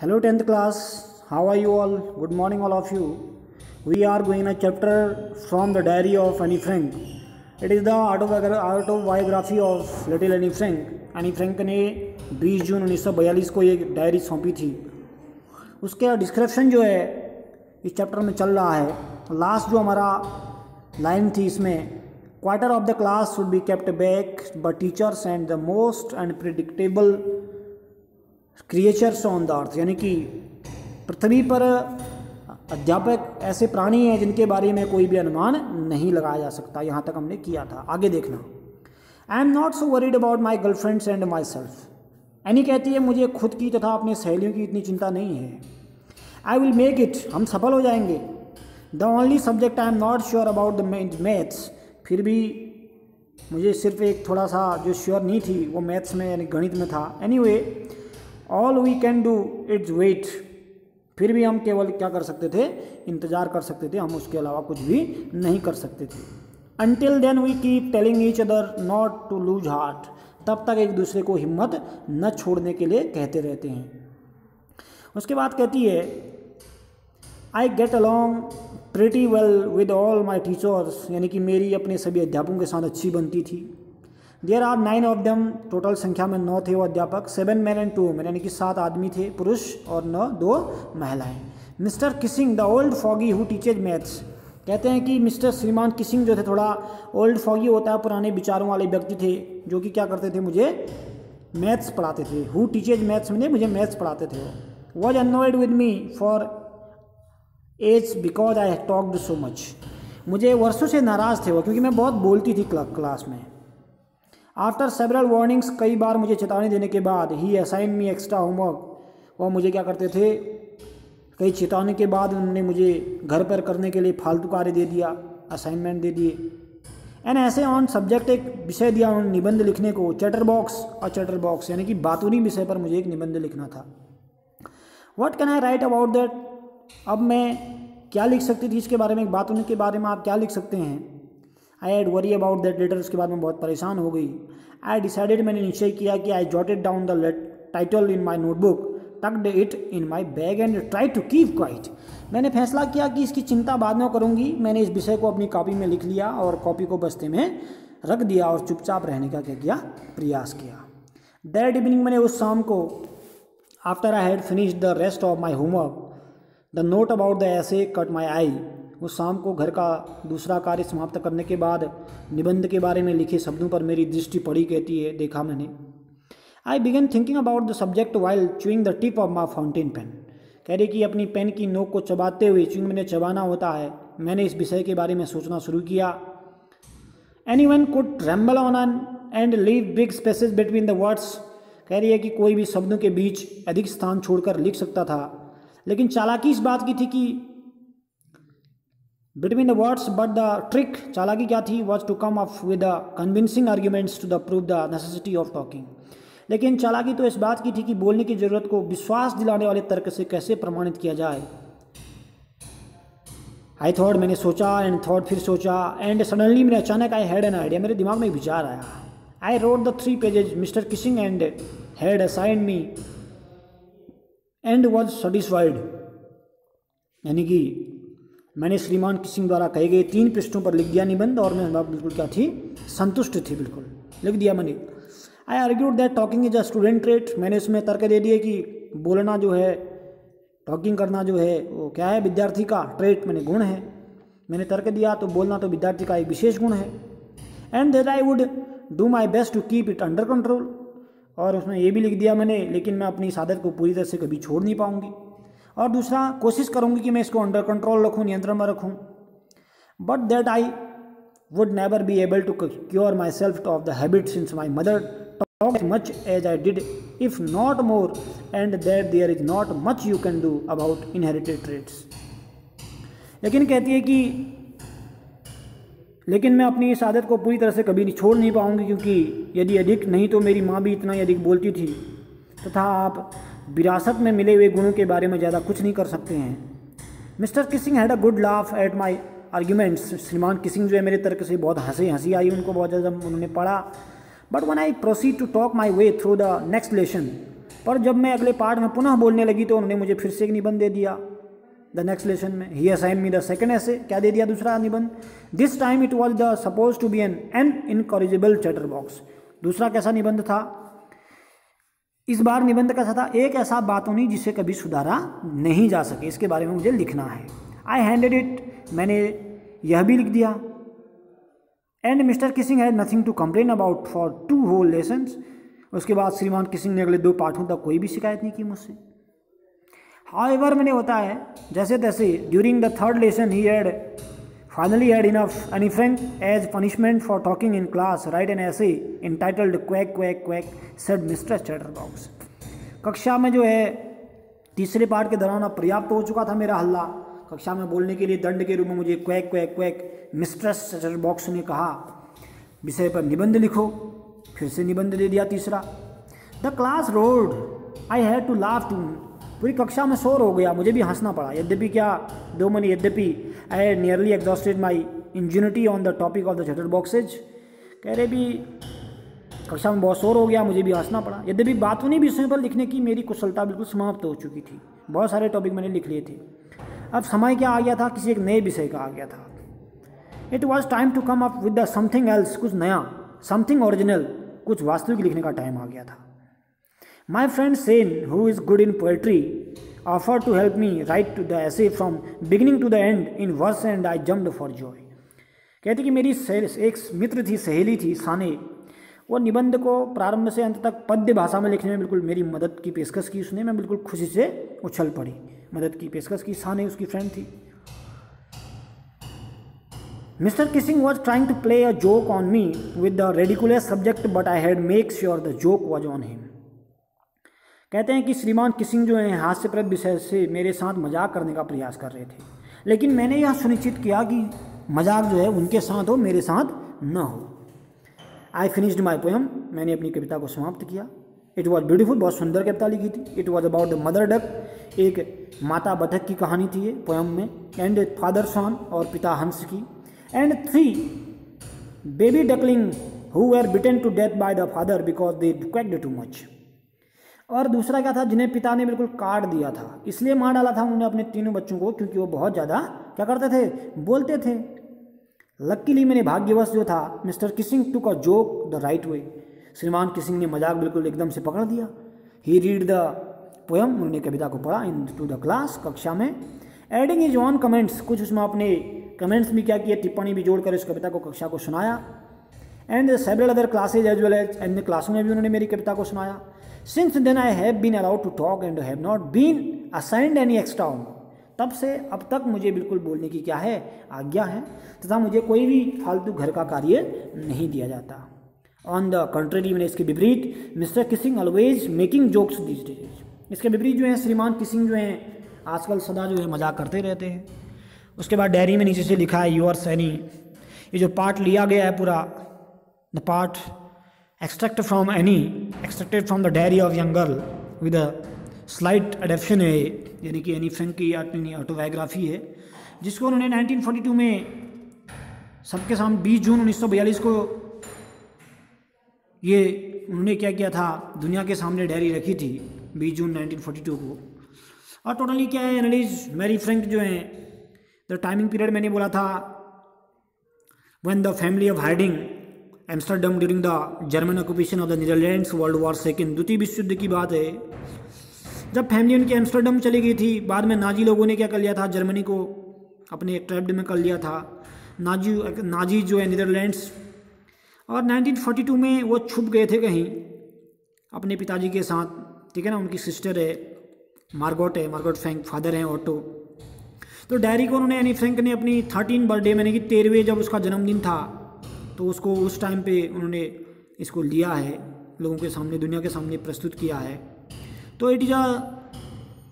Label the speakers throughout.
Speaker 1: Hello 10th class, how are you all? Good morning all of you. We are going a chapter from the diary of Annie Frank. It is the autobiography of little Annie Frank. Annie Frank ने 20 जून 1942 को ये diary सौंपी थी। उसके description जो है इस chapter में चल रहा है। लास्ट जो हमारा लाइन थी इसमें, quarter of the class should be kept back by teachers and the most unpredictable creatures on the earth, यानी कि पृथ्वी पर अध्यापक ऐसे प्राणी हैं जिनके बारे में कोई भी अनुमान नहीं लगाया जा सकता। यहाँ तक हमने किया था। आगे देखना, I am not so worried about my girlfriends and my self. Any कहती है मुझे खुद की तथा अपनी सहेलियों की इतनी चिंता नहीं है। आई विल मेक इट, हम सफल हो जाएंगे। The only subject I am not sure about the maths, फिर भी मुझे सिर्फ एक थोड़ा सा जो श्योर नहीं थी वो मैथ्स में यानी गणित में था। Anyway all we can do it's wait, फिर भी हम केवल क्या कर सकते थे, इंतज़ार कर सकते थे, हम उसके अलावा कुछ भी नहीं कर सकते थे। Until then we keep telling each other not to lose heart, तब तक एक दूसरे को हिम्मत न छोड़ने के लिए कहते रहते हैं। उसके बाद कहती है I get along pretty well with all my teachers, यानी कि मेरी अपने सभी अध्यापकों के साथ अच्छी बनती थी। There are 9 of them, total संख्या में 9 थे वो अध्यापक। 7 men and 2 women, यानी कि 7 आदमी थे पुरुष और 2 महिलाएं। Mister Keesing the old foggy who teaches maths, कहते हैं कि मिस्टर श्रीमान किसिंग जो थे, थोड़ा ओल्ड फॉगी होता है, पुराने विचारों वाले व्यक्ति थे जो कि क्या करते थे, मुझे मैथ्स पढ़ाते थे। हु टीचेज मैथ्स में मुझे मैथ्स पढ़ाते थे। Was annoyed with me for age because I talked so much, मुझे वर्षों से नाराज़ थे वो क्योंकि मैं बहुत बोलती थी क्लास में। आफ्टर सेवरल वार्निंग्स, कई बार मुझे चेतावनी देने के बाद, ही असाइन मी एक्स्ट्रा होमवर्क, और मुझे क्या करते थे, कई चेतावनी के बाद उन्होंने मुझे घर पर करने के लिए फालतू कार्य दे दिया, असाइनमेंट दे दिए। एंड ऐसे ऑन सब्जेक्ट, एक विषय दिया उन्होंने निबंध लिखने को, चैटर बॉक्स और चैटर बॉक्स, यानी कि बातूनी विषय पर मुझे एक निबंध लिखना था। What can I right about that, अब मैं क्या लिख सकती थी इसके बारे में, बातूनी के बारे में आप क्या लिख सकते हैं। I had worry about that letter, उसके बाद मैं बहुत परेशान हो गई। आई डिसाइडेड, मैंने निश्चय किया कि I jotted down the title in my notebook, tucked it in my bag and try to keep quiet, मैंने फैसला किया कि इसकी चिंता बाद में करूँगी। मैंने इस विषय को अपनी कॉपी में लिख लिया और कॉपी को बस्ते में रख दिया और चुपचाप रहने का क्या किया, प्रयास किया। दैट इवनिंग, मैंने उस शाम को, after I had finished the rest of my homework, the note about the ऐसे कट माई आई, उस शाम को घर का दूसरा कार्य समाप्त करने के बाद निबंध के बारे में लिखे शब्दों पर मेरी दृष्टि पड़ी, कहती है, देखा मैंने। I began thinking about the subject while chewing the tip of my fountain pen, कह रही कि अपनी पेन की नोक को चबाते हुए, च्यूइंग मैंने चबाना होता है, मैंने इस विषय के बारे में सोचना शुरू किया। Any one could ramble on and leave big spaces between the words, कह रही है कि कोई भी शब्दों के बीच अधिक स्थान छोड़कर लिख सकता था, लेकिन चालाकी इस बात की थी कि between the words, but the trick, चालाकी क्या थी, was to come up with the convincing arguments to the prove the necessity of talking, लेकिन चालाकी तो इस बात की थी कि बोलने की जरूरत को विश्वास दिलाने वाले तर्क से कैसे प्रमाणित किया जाए। आई थॉट, मैंने सोचा, एंड थॉट, फिर सोचा, एंड सडनली, मैंने अचानक, आई हैड एन आइडिया, मेरे दिमाग में एक विचार आया। I wrote the 3 pages Mr Keesing and had assigned me and was satisfied, यानी कि मैंने श्रीमान किसिंग द्वारा कहे गए 3 पृष्ठों पर लिख दिया निबंध और मैं बिल्कुल क्या थी, संतुष्ट थी, बिल्कुल लिख दिया मैंने। I argued that talking is a student trait, मैंने उसमें तर्क दे दिए कि बोलना जो है, टॉकिंग करना जो है वो क्या है, विद्यार्थी का ट्रेट, मैंने गुण है। मैंने तर्क दिया तो बोलना तो विद्यार्थी का एक विशेष गुण है। And that I would do my best to keep it under control, और उसमें ये भी लिख दिया मैंने, लेकिन मैं अपनी इस आदत को पूरी तरह से कभी छोड़ नहीं पाऊंगी, और दूसरा कोशिश करूंगी कि मैं इसको अंडर कंट्रोल रखूं, नियंत्रण में रखूं। But that I would never be able to cure myself of the habit since my mother talked much as I did, if not more, and that there is not much you can do about inherited traits, लेकिन कहती है कि लेकिन मैं अपनी इस आदत को पूरी तरह से कभी छोड़ नहीं पाऊंगी, क्योंकि यदि अधिक नहीं तो मेरी माँ भी इतना ही अधिक बोलती थी, तथा आप विरासत में मिले हुए गुणों के बारे में ज़्यादा कुछ नहीं कर सकते हैं। Mister Keesing had a good laugh at my arguments, श्रीमान किसिंग जो है मेरे तर्क से बहुत हंसी आई उनको, बहुत ज़्यादा उन्होंने पढ़ा। But when I proceed to talk my way through the next lesson, पर जब मैं अगले पार्ट में पुनः बोलने लगी तो उन्होंने मुझे फिर से एक निबंध दे दिया द नेक्स्ट लेसन में। He assign me the second essay, क्या दे दिया दूसरा निबंध। This time it was the suppose to be an incorrigible chatterbox. दूसरा कैसा निबंध था, इस बार निबंध कैसा था, एक ऐसा बातूनी जिसे कभी सुधारा नहीं जा सके, इसके बारे में मुझे लिखना है। आई हैंडेड इट, मैंने यह भी लिख दिया। And Mister Keesing had nothing to complain about for 2 whole lessons. उसके बाद श्रीमान किसिंग ने अगले 2 पाठों तक कोई भी शिकायत नहीं की मुझसे। हाउएवर मैंने होता है जैसे तैसे during the 3rd lesson he had finally had enough Anne Frank as punishment for talking in class write an essay entitled quack quack quack said Mr Chatterbox. कक्षा में जो है तीसरे पार्ट के दौरान अब पर्याप्त हो चुका था मेरा हल्ला। कक्षा में बोलने के लिए दंड के रूप में मुझे quack quack quack mistress chatterbox ने कहा विषय पर निबंध लिखो। फिर से निबंध दे दिया तीसरा। The class roared I had to laugh too, पूरी कक्षा में शोर हो गया, मुझे भी हंसना पड़ा। यद्यपि क्या दो मनी यद्यपि I had nearly exhausted my ingenuity on the topic of the chatterboxes. कह रहे भी कक्षा में बहुत शोर हो गया, मुझे भी हंसना पड़ा। यद्यपि बातूनी विषयों पर लिखने की मेरी कुशलता बिल्कुल समाप्त हो चुकी थी, बहुत सारे टॉपिक मैंने लिख लिए थे। अब समय क्या आ गया था, किसी एक नए विषय का आ गया था। It was time to come up with the something else, कुछ नया, समथिंग ओरिजिनल, कुछ वास्तविक लिखने का टाइम आ गया था। My friend Sanne who is good in poetry offer to help me write to the essay from beginning to the end in verse and I jumped for joy. कहते कि मेरी एक मित्र थी, सहेली थी साने, वो निबंध को प्रारंभ से अंत तक पद्य भाषा में लिखने में बिल्कुल मेरी मदद की पेशकश की उसने। मैं बिल्कुल खुशी से उछल पड़ी, मदद की पेशकश की। साने उसकी फ्रेंड थी। Mr. Kissing was trying to play a joke on me with the ridiculous subject, but I had make sure the joke was on him. कहते हैं कि श्रीमान किसिंग जो हैं हास्यप्रद विषय से मेरे साथ मजाक करने का प्रयास कर रहे थे, लेकिन मैंने यह सुनिश्चित किया कि मजाक जो है उनके साथ हो, मेरे साथ न हो। आई फिनिश्ड माई पोएम, मैंने अपनी कविता को समाप्त किया। इट वॉज ब्यूटीफुल, बहुत सुंदर कविता लिखी थी। It was about the mother duck, एक माता बतख की कहानी थी ये पोएम में। एंड फादर सॉन, और पिता हंस की। And 3 baby duckling who were bitten to death by the father because they quacked too much. और दूसरा क्या था, जिन्हें पिता ने बिल्कुल काट दिया था, इसलिए मार डाला था उन्होंने अपने 3 बच्चों को, क्योंकि वो बहुत ज़्यादा क्या करते थे, बोलते थे। लकीली मेरे भाग्यवश जो था, mister Keesing took a joke the right way. श्रीमान किसिंग ने मजाक बिल्कुल एकदम से पकड़ दिया। ही रीड द पोएम, उन्होंने कविता को पढ़ा इन टू द क्लास, कक्षा में। एडिंग इज ऑन कमेंट्स, कुछ उसमें अपने कमेंट्स भी क्या किए, टिप्पणी भी जोड़कर इस कविता को कक्षा को सुनाया। And several other classes as well as, अन्य क्लासों में भी उन्होंने मेरी कविता को सुनाया। Since then I have been allowed to talk and have not been assigned any extra honour. तब से अब तक मुझे बिल्कुल बोलने की क्या है, आज्ञा है, तथा मुझे कोई भी फालतू घर का कार्य नहीं दिया जाता। ऑन द कंट्री, मैंने इसके विपरीत, mister Keesing always making jokes these days. इसके विपरीत जो है श्रीमान किसिंग जो हैं आजकल सदा जो है मजाक करते रहते हैं। उसके बाद डायरी में नीचे से लिखा है योर्स एनी। ये जो पार्ट लिया गया है पूरा, the part extracted from the diary of young girl with a slight adaptation है, यानी कि एनी फ्रैंक की अपनी ऑटोबायोग्राफी है, जिसको उन्होंने 1942 में सबके सामने 20 जून 1942 को ये उन्होंने क्या किया था, दुनिया के सामने डायरी रखी थी 20 जून 1942 को। और टोटली क्या है, एनालिज मैरी फ्रैंक जो हैं, द टाइमिंग पीरियड मैंने बोला था, when the family of hiding Amsterdam during the German occupation of the Netherlands, world war second, द्वितीय विश्व युद्ध की बात है। जब फैमिली उनकी एम्स्टर्डम चली गई थी, बाद में नाजी लोगों ने क्या कर लिया था, जर्मनी को अपने ट्रैप्ड में कर लिया था, नाजी जो है नीदरलैंड्स। और 1942 में वो छुप गए थे कहीं अपने पिताजी के साथ, ठीक है ना। उनकी सिस्टर है मार्गोट फ्रैंक, फादर हैं ऑटो। तो डायरी को उन्होंने, एनी फ्रैंक ने अपनी 13 बर्थडे, मैंने कि 13वें जब उसका जन्मदिन था, तो उसको उस टाइम पे उन्होंने इसको लिया है, लोगों के सामने, दुनिया के सामने प्रस्तुत किया है। तो इट इज़ अ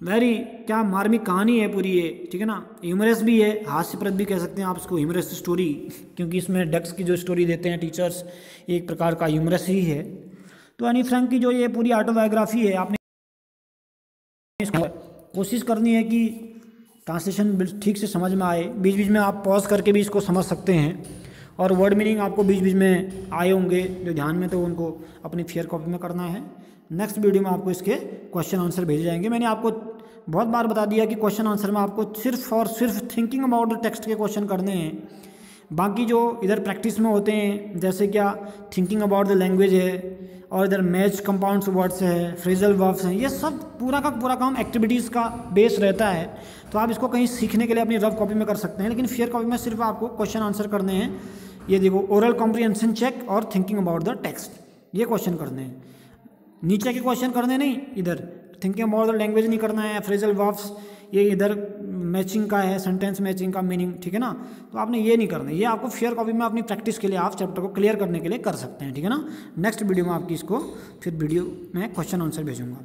Speaker 1: वेरी क्या मार्मिक कहानी है पूरी ये, ठीक है ना। ह्यूमरस भी है, हास्यप्रद भी कह सकते हैं आप इसको, ह्यूमरस स्टोरी, क्योंकि इसमें डक्स की जो स्टोरी देते हैं टीचर्स, एक प्रकार का ह्यूमरस ही है। तो एनी फ्रैंक की जो ये पूरी ऑटोबायोग्राफी है, आपने कोशिश करनी है कि ट्रांसलेशन ठीक से समझ में आए। बीच बीच में आप पॉज करके भी इसको समझ सकते हैं, और वर्ड मीनिंग आपको बीच बीच में आए होंगे जो ध्यान में, तो उनको अपनी फेयर कॉपी में करना है। नेक्स्ट वीडियो में आपको इसके क्वेश्चन आंसर भेजे जाएंगे। मैंने आपको बहुत बार बता दिया कि क्वेश्चन आंसर में आपको सिर्फ और सिर्फ थिंकिंग अबाउट द टेक्स्ट के क्वेश्चन करने हैं। बाकी जो इधर प्रैक्टिस में होते हैं जैसे क्या थिंकिंग अबाउट द लैंग्वेज है, और इधर मैच कंपाउंड्स वर्ड्स है, फ्रेजल वर्ब्स हैं, ये सब पूरा का पूरा काम एक्टिविटीज़ का बेस रहता है। तो आप इसको कहीं सीखने के लिए अपनी रफ कॉपी में कर सकते हैं, लेकिन फेयर कॉपी में सिर्फ आपको क्वेश्चन आंसर करने हैं। ये देखो, ओरल कॉम्प्रिहेंशन चेक और थिंकिंग अबाउट द टेक्स्ट, ये क्वेश्चन करने हैं। नीचे के क्वेश्चन करने नहीं, इधर थिंकिंग अबाउट द लैंग्वेज नहीं करना है, फ्रेजल वर्ब्स ये इधर मैचिंग का है, सेंटेंस मैचिंग का मीनिंग, ठीक है ना। तो आपने ये नहीं करना, ये आपको फेयर कॉपी में अपनी प्रैक्टिस के लिए आप चैप्टर को क्लियर करने के लिए कर सकते हैं, ठीक है ना। नेक्स्ट वीडियो में आपकी इसको फिर वीडियो में क्वेश्चन आंसर भेजूंगा।